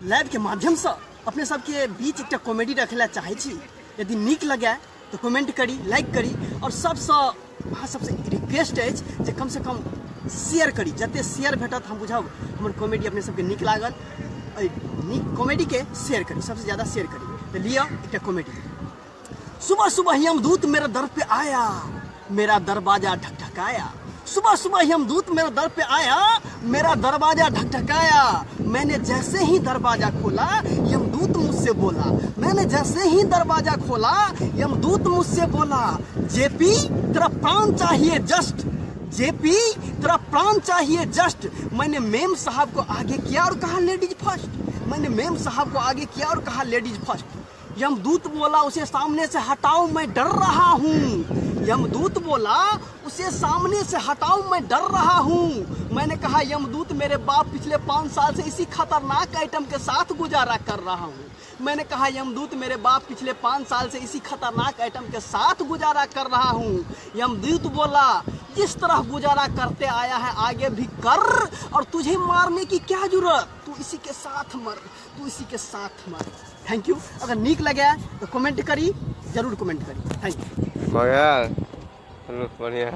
Live के माध्यम से अपने सबके बीच एक कॉमेडी रखला चाहे छी। यदि नीक लगे तो कमेंट करी, लाइक करी और सबसे रिक्वेस्ट है जे कम से कम शेयर करी। जते शेयर भेटत हम बुझब हमर कॉमेडी अपने सबके नीक लागल। नीक कॉमेडी के शेयर करी, सबसे ज़्यादा शेयर करी। तो लिया एक कॉमेडी। सुबह सुबह यमदूत मेरे दर पे आया, मेरा दरवाजा ढकढकाया। सुबह सुबह यमदूत मेरे दर पे आया, मेरा दरवाजा ढकढकाया। मैंने जैसे ही दरवाजा खोला यमदूत मुझसे बोला, मैंने जैसे ही दरवाजा खोला यमदूत मुझसे बोला, जेपी तेरा प्राण चाहिए जस्ट, जेपी तेरा प्राण चाहिए जस्ट। मैंने मेम साहब को आगे किया और कहा लेडीज फर्स्ट, मैंने मेम साहब को आगे किया और कहा लेडीज फर्स्ट। यमदूत बोला उसे सामने से हटाओ मैं डर रहा हूँ, यमदूत बोला उसे सामने से हटाओ मैं डर रहा हूँ। मैंने कहा यमदूत मेरे बाप पिछले 5 साल से इसी खतरनाक आइटम के साथ गुजारा कर रहा हूँ। मैंने कहा यमदूत मेरे बाप पिछले 5 साल से इसी खतरनाक आइटम के साथ गुजारा कर रहा हूँ। यमदूत बोला जिस तरह गुजारा करते आया है आगे भी कर, और तुझे मारने की क्या जरूरत, तू इसी के साथ मर, तू इसी के साथ मर। Thank you. अगर नीक लगे तो कमेंट करी, जरूर कमेंट करी। Thank you. बढ़िया।